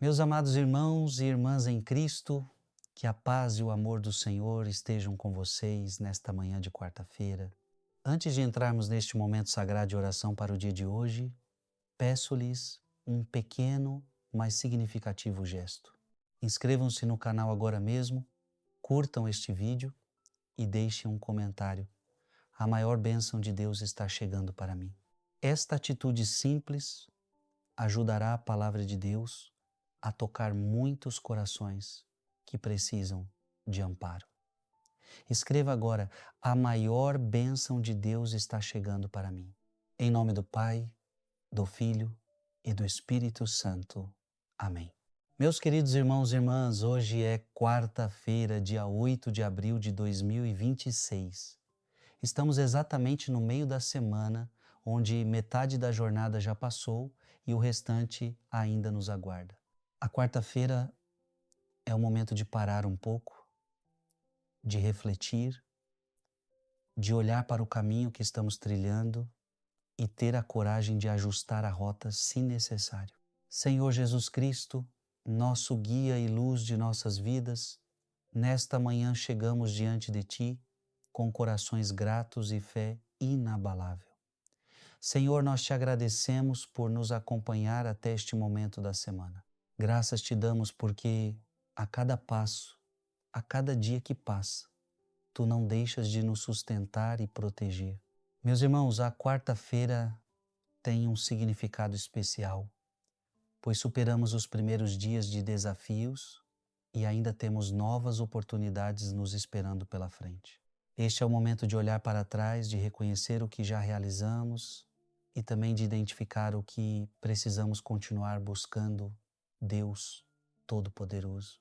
Meus amados irmãos e irmãs em Cristo, que a paz e o amor do Senhor estejam com vocês nesta manhã de quarta-feira. Antes de entrarmos neste momento sagrado de oração para o dia de hoje, peço-lhes um pequeno, mas significativo gesto. Inscrevam-se no canal agora mesmo, curtam este vídeo e deixem um comentário. A maior bênção de Deus está chegando para mim. Esta atitude simples ajudará a palavra de Deus a tocar muitos corações que precisam de amparo. Escreva agora: a maior bênção de Deus está chegando para mim. Em nome do Pai, do Filho e do Espírito Santo. Amém. Meus queridos irmãos e irmãs, hoje é quarta-feira, dia 8 de abril de 2026. Estamos exatamente no meio da semana, onde metade da jornada já passou e o restante ainda nos aguarda. A quarta-feira é o momento de parar um pouco, de refletir, de olhar para o caminho que estamos trilhando e ter a coragem de ajustar a rota se necessário. Senhor Jesus Cristo, nosso guia e luz de nossas vidas, nesta manhã chegamos diante de Ti com corações gratos e fé inabalável. Senhor, nós Te agradecemos por nos acompanhar até este momento da semana. Graças Te damos porque a cada passo, a cada dia que passa, Tu não deixas de nos sustentar e proteger. Meus irmãos, a quarta-feira tem um significado especial, pois superamos os primeiros dias de desafios e ainda temos novas oportunidades nos esperando pela frente. Este é o momento de olhar para trás, de reconhecer o que já realizamos e também de identificar o que precisamos continuar buscando. Deus Todo-Poderoso.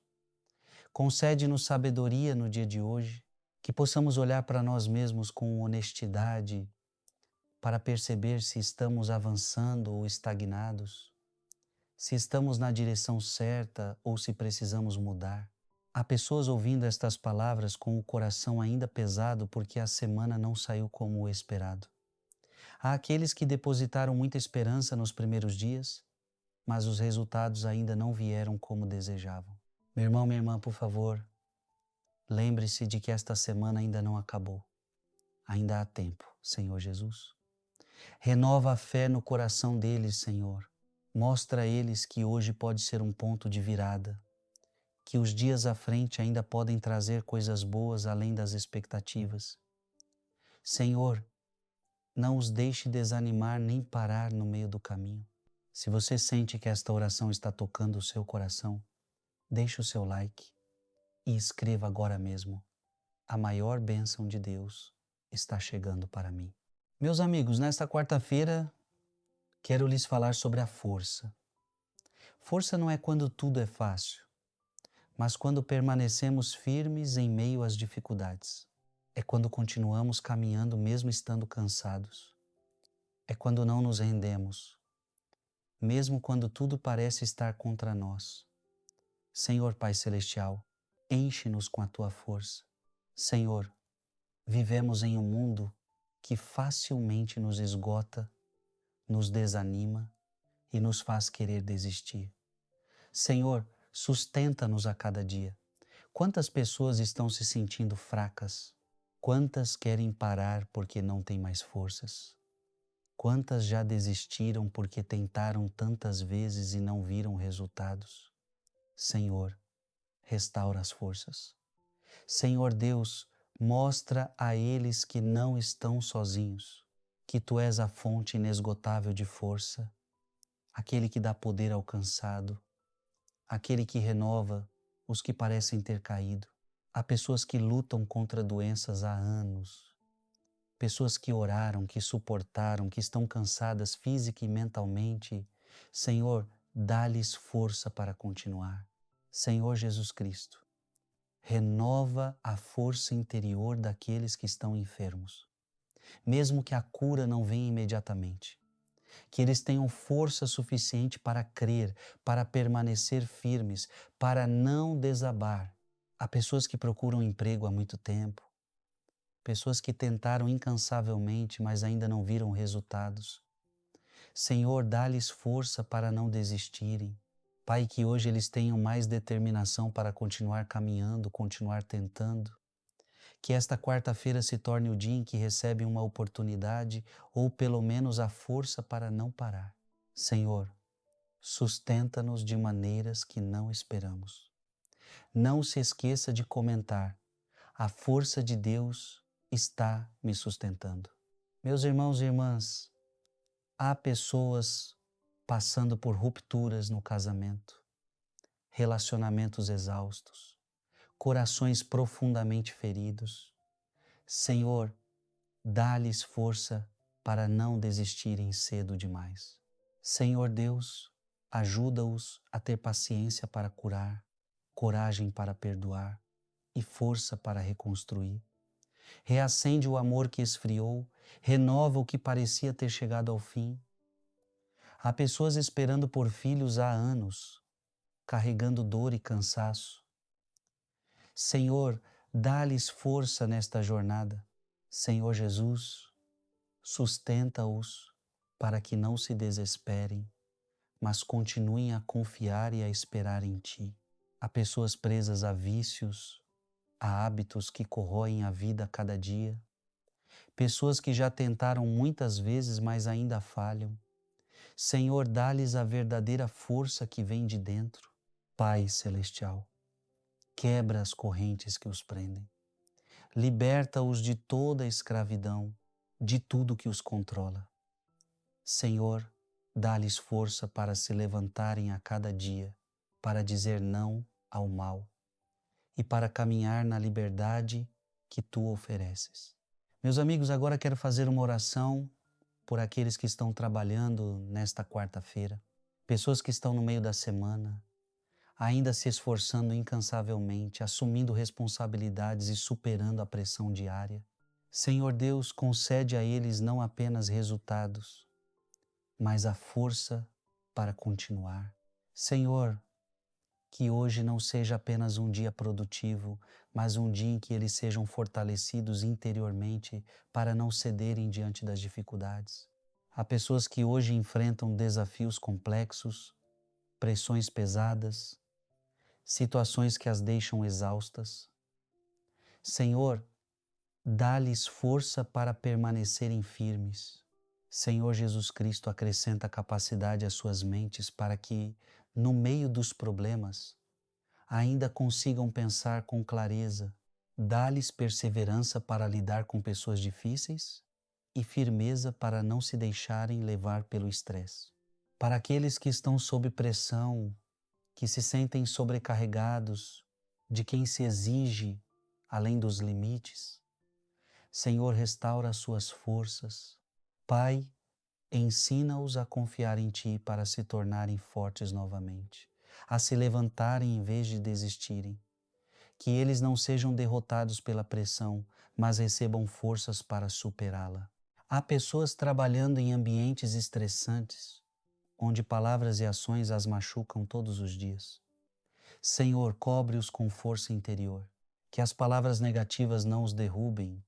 Concede-nos sabedoria no dia de hoje, que possamos olhar para nós mesmos com honestidade para perceber se estamos avançando ou estagnados, se estamos na direção certa ou se precisamos mudar. Há pessoas ouvindo estas palavras com o coração ainda pesado porque a semana não saiu como o esperado. Há aqueles que depositaram muita esperança nos primeiros dias, mas os resultados ainda não vieram como desejavam. Meu irmão, minha irmã, por favor, lembre-se de que esta semana ainda não acabou. Ainda há tempo, Senhor Jesus. Renova a fé no coração deles, Senhor. Mostra a eles que hoje pode ser um ponto de virada, que os dias à frente ainda podem trazer coisas boas além das expectativas. Senhor, não os deixe desanimar nem parar no meio do caminho. Se você sente que esta oração está tocando o seu coração, deixe o seu like e escreva agora mesmo: a maior bênção de Deus está chegando para mim. Meus amigos, nesta quarta-feira quero lhes falar sobre a força. Força não é quando tudo é fácil, mas quando permanecemos firmes em meio às dificuldades. É quando continuamos caminhando mesmo estando cansados. É quando não nos rendemos, mesmo quando tudo parece estar contra nós. Senhor Pai Celestial, enche-nos com a Tua força. Senhor, vivemos em um mundo que facilmente nos esgota, nos desanima e nos faz querer desistir. Senhor, sustenta-nos a cada dia. Quantas pessoas estão se sentindo fracas? Quantas querem parar porque não têm mais forças? Quantas já desistiram porque tentaram tantas vezes e não viram resultados? Senhor, restaura as forças. Senhor Deus, mostra a eles que não estão sozinhos, que Tu és a fonte inesgotável de força, aquele que dá poder ao cansado, aquele que renova os que parecem ter caído. Há pessoas que lutam contra doenças há anos, pessoas que oraram, que suportaram, que estão cansadas física e mentalmente. Senhor, dá-lhes força para continuar. Senhor Jesus Cristo, renova a força interior daqueles que estão enfermos, mesmo que a cura não venha imediatamente. Que eles tenham força suficiente para crer, para permanecer firmes, para não desabar. Há pessoas que procuram emprego há muito tempo, pessoas que tentaram incansavelmente, mas ainda não viram resultados. Senhor, dá-lhes força para não desistirem. Pai, que hoje eles tenham mais determinação para continuar caminhando, continuar tentando. Que esta quarta-feira se torne o dia em que recebem uma oportunidade ou pelo menos a força para não parar. Senhor, sustenta-nos de maneiras que não esperamos. Não se esqueça de comentar: a força de Deus está me sustentando. Meus irmãos e irmãs, há pessoas passando por rupturas no casamento, relacionamentos exaustos, corações profundamente feridos. Senhor, dá-lhes força para não desistirem cedo demais. Senhor Deus, ajuda-os a ter paciência para curar, coragem para perdoar e força para reconstruir. Reacende o amor que esfriou, renova o que parecia ter chegado ao fim. Há pessoas esperando por filhos há anos, carregando dor e cansaço. Senhor, dá-lhes força nesta jornada. Senhor Jesus, sustenta-os para que não se desesperem, mas continuem a confiar e a esperar em Ti. Há pessoas presas a vícios, a hábitos que corroem a vida a cada dia. Pessoas que já tentaram muitas vezes, mas ainda falham. Senhor, dá-lhes a verdadeira força que vem de dentro. Pai Celestial, quebra as correntes que os prendem. Liberta-os de toda a escravidão, de tudo que os controla. Senhor, dá-lhes força para se levantarem a cada dia, para dizer não ao mal e para caminhar na liberdade que Tu ofereces. Meus amigos, agora quero fazer uma oração por aqueles que estão trabalhando nesta quarta-feira, pessoas que estão no meio da semana, ainda se esforçando incansavelmente, assumindo responsabilidades e superando a pressão diária. Senhor Deus, concede a eles não apenas resultados, mas a força para continuar. Senhor, que hoje não seja apenas um dia produtivo, mas um dia em que eles sejam fortalecidos interiormente para não cederem diante das dificuldades. Há pessoas que hoje enfrentam desafios complexos, pressões pesadas, situações que as deixam exaustas. Senhor, dá-lhes força para permanecerem firmes. Senhor Jesus Cristo, acrescenta capacidade às suas mentes para que, no meio dos problemas, ainda consigam pensar com clareza. Dá-lhes perseverança para lidar com pessoas difíceis e firmeza para não se deixarem levar pelo estresse. Para aqueles que estão sob pressão, que se sentem sobrecarregados, de quem se exige além dos limites, Senhor, restaura as suas forças. Pai, ensina-os a confiar em Ti para se tornarem fortes novamente, a se levantarem em vez de desistirem. Que eles não sejam derrotados pela pressão, mas recebam forças para superá-la. Há pessoas trabalhando em ambientes estressantes, onde palavras e ações as machucam todos os dias. Senhor, cobre-os com força interior, que as palavras negativas não os derrubem,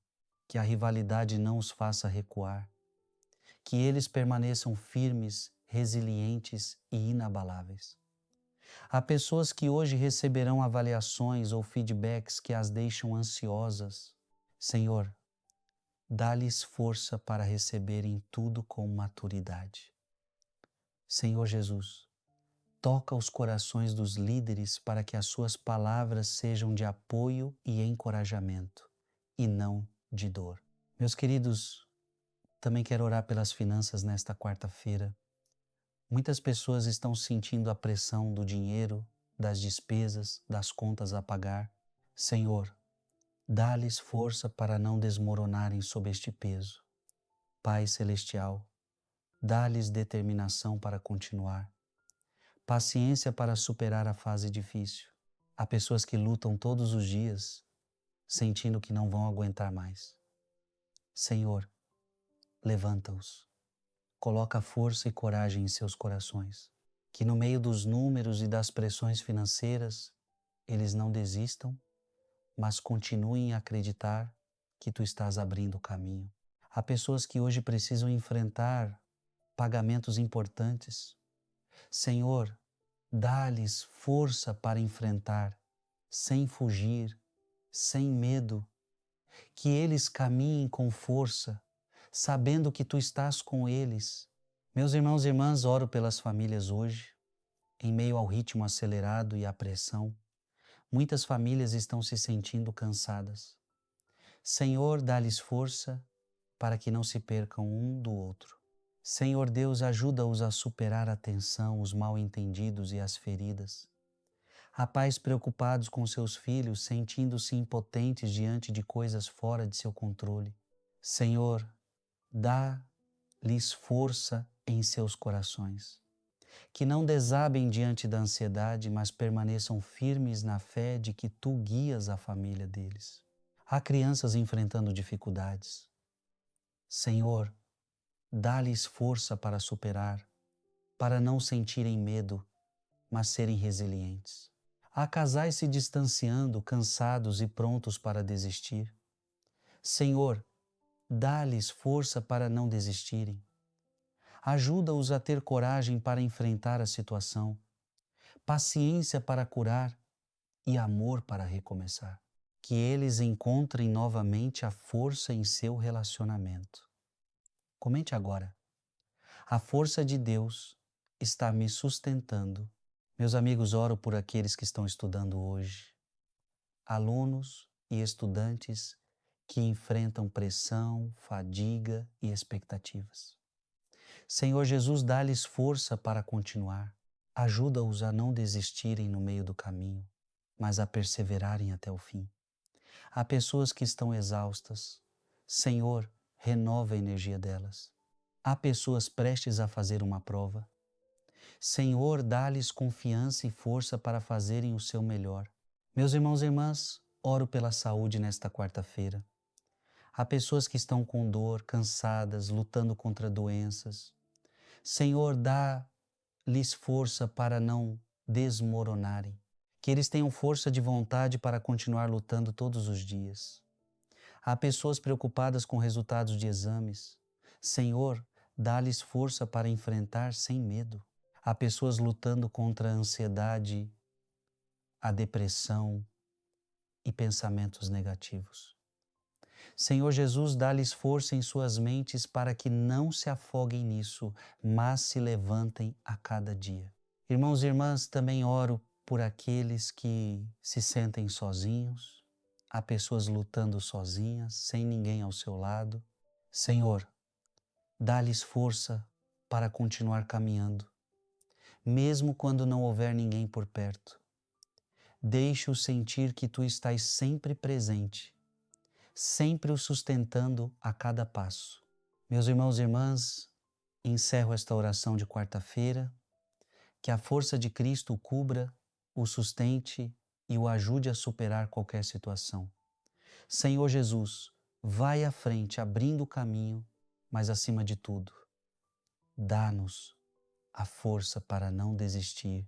que a rivalidade não os faça recuar, que eles permaneçam firmes, resilientes e inabaláveis. Há pessoas que hoje receberão avaliações ou feedbacks que as deixam ansiosas. Senhor, dá-lhes força para receberem tudo com maturidade. Senhor Jesus, toca os corações dos líderes para que as suas palavras sejam de apoio e encorajamento, e não de dor. Meus queridos, também quero orar pelas finanças nesta quarta-feira. Muitas pessoas estão sentindo a pressão do dinheiro, das despesas, das contas a pagar. Senhor, dá-lhes força para não desmoronarem sob este peso. Pai Celestial, dá-lhes determinação para continuar, paciência para superar a fase difícil. Há pessoas que lutam todos os dias, sentindo que não vão aguentar mais. Senhor, levanta-os. Coloca força e coragem em seus corações. Que no meio dos números e das pressões financeiras, eles não desistam, mas continuem a acreditar que Tu estás abrindo o caminho. Há pessoas que hoje precisam enfrentar pagamentos importantes. Senhor, Dá-lhes força para enfrentar, sem fugir, sem medo, que eles caminhem com força, sabendo que tu estás com eles. Meus irmãos e irmãs, oro pelas famílias hoje, em meio ao ritmo acelerado e à pressão. Muitas famílias estão se sentindo cansadas. Senhor, dá-lhes força para que não se percam um do outro. Senhor Deus, ajuda-os a superar a tensão, os mal-entendidos e as feridas. Há pais preocupados com seus filhos, sentindo-se impotentes diante de coisas fora de seu controle. Senhor, dá-lhes força em seus corações. Que não desabem diante da ansiedade, mas permaneçam firmes na fé de que tu guias a família deles. Há crianças enfrentando dificuldades. Senhor, dá-lhes força para superar, para não sentirem medo, mas serem resilientes. Há casais se distanciando, cansados e prontos para desistir. Senhor, dá-lhes força para não desistirem. Ajuda-os a ter coragem para enfrentar a situação, paciência para curar e amor para recomeçar. Que eles encontrem novamente a força em seu relacionamento. Comente agora. A força de Deus está me sustentando. Meus amigos, oro por aqueles que estão estudando hoje. Alunos e estudantes que enfrentam pressão, fadiga e expectativas. Senhor Jesus, dá-lhes força para continuar. Ajuda-os a não desistirem no meio do caminho, mas a perseverarem até o fim. Há pessoas que estão exaustas. Senhor, renova a energia delas. Há pessoas prestes a fazer uma prova. Senhor, dá-lhes confiança e força para fazerem o seu melhor. Meus irmãos e irmãs, oro pela saúde nesta quarta-feira. Há pessoas que estão com dor, cansadas, lutando contra doenças. Senhor, dá-lhes força para não desmoronarem. Que eles tenham força de vontade para continuar lutando todos os dias. Há pessoas preocupadas com resultados de exames. Senhor, dá-lhes força para enfrentar sem medo. Há pessoas lutando contra a ansiedade, a depressão e pensamentos negativos. Senhor Jesus, dá-lhes força em suas mentes para que não se afoguem nisso, mas se levantem a cada dia. Irmãos e irmãs, também oro por aqueles que se sentem sozinhos. Há pessoas lutando sozinhas, sem ninguém ao seu lado. Senhor, dá-lhes força para continuar caminhando, mesmo quando não houver ninguém por perto. Deixe-os sentir que tu estás sempre presente, sempre o sustentando a cada passo. Meus irmãos e irmãs, encerro esta oração de quarta-feira. Que a força de Cristo o cubra, o sustente e o ajude a superar qualquer situação. Senhor Jesus, vai à frente abrindo o caminho, mas acima de tudo, dá-nos a força para não desistir,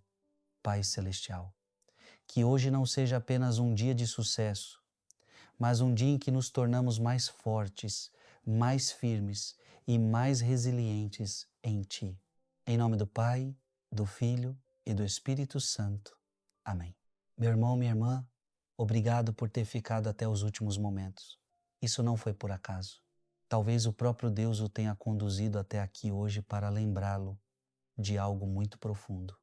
Pai Celestial. Que hoje não seja apenas um dia de sucesso, mas um dia em que nos tornamos mais fortes, mais firmes e mais resilientes em Ti. Em nome do Pai, do Filho e do Espírito Santo. Amém. Meu irmão, minha irmã, obrigado por ter ficado até os últimos momentos. Isso não foi por acaso. Talvez o próprio Deus o tenha conduzido até aqui hoje para lembrá-lo de algo muito profundo.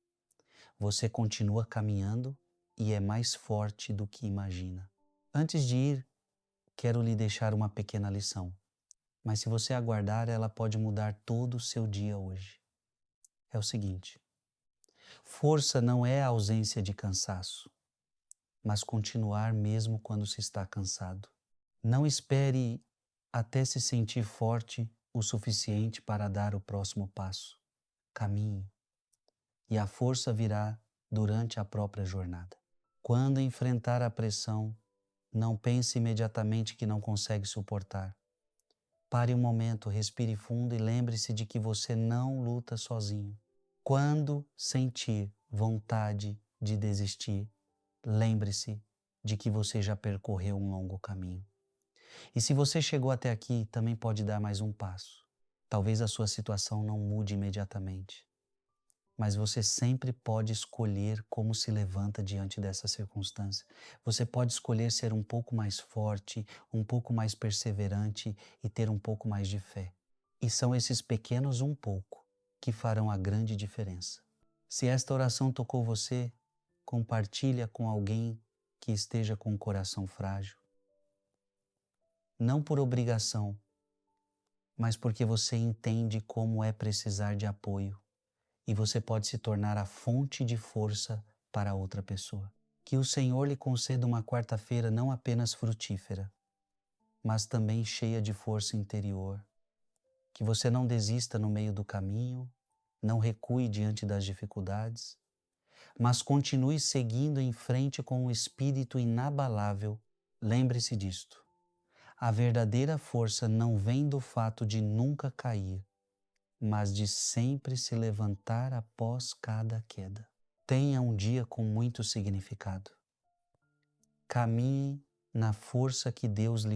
Você continua caminhando e é mais forte do que imagina. Antes de ir, quero lhe deixar uma pequena lição, mas se você aguardar, ela pode mudar todo o seu dia hoje. É o seguinte: força não é a ausência de cansaço, mas continuar mesmo quando se está cansado. Não espere até se sentir forte o suficiente para dar o próximo passo. Caminhe, e a força virá durante a própria jornada. Quando enfrentar a pressão, não pense imediatamente que não consegue suportar. Pare um momento, respire fundo e lembre-se de que você não luta sozinho. Quando sentir vontade de desistir, lembre-se de que você já percorreu um longo caminho. E se você chegou até aqui, também pode dar mais um passo. Talvez a sua situação não mude imediatamente, mas você sempre pode escolher como se levanta diante dessa circunstância. Você pode escolher ser um pouco mais forte, um pouco mais perseverante e ter um pouco mais de fé. E são esses pequenos um pouco que farão a grande diferença. Se esta oração tocou você, compartilha com alguém que esteja com o coração frágil. Não por obrigação, mas porque você entende como é precisar de apoio e você pode se tornar a fonte de força para outra pessoa. Que o Senhor lhe conceda uma quarta-feira não apenas frutífera, mas também cheia de força interior. Que você não desista no meio do caminho, não recue diante das dificuldades, mas continue seguindo em frente com um espírito inabalável. Lembre-se disto. A verdadeira força não vem do fato de nunca cair, mas de sempre se levantar após cada queda. Tenha um dia com muito significado. Caminhe na força que Deus lhe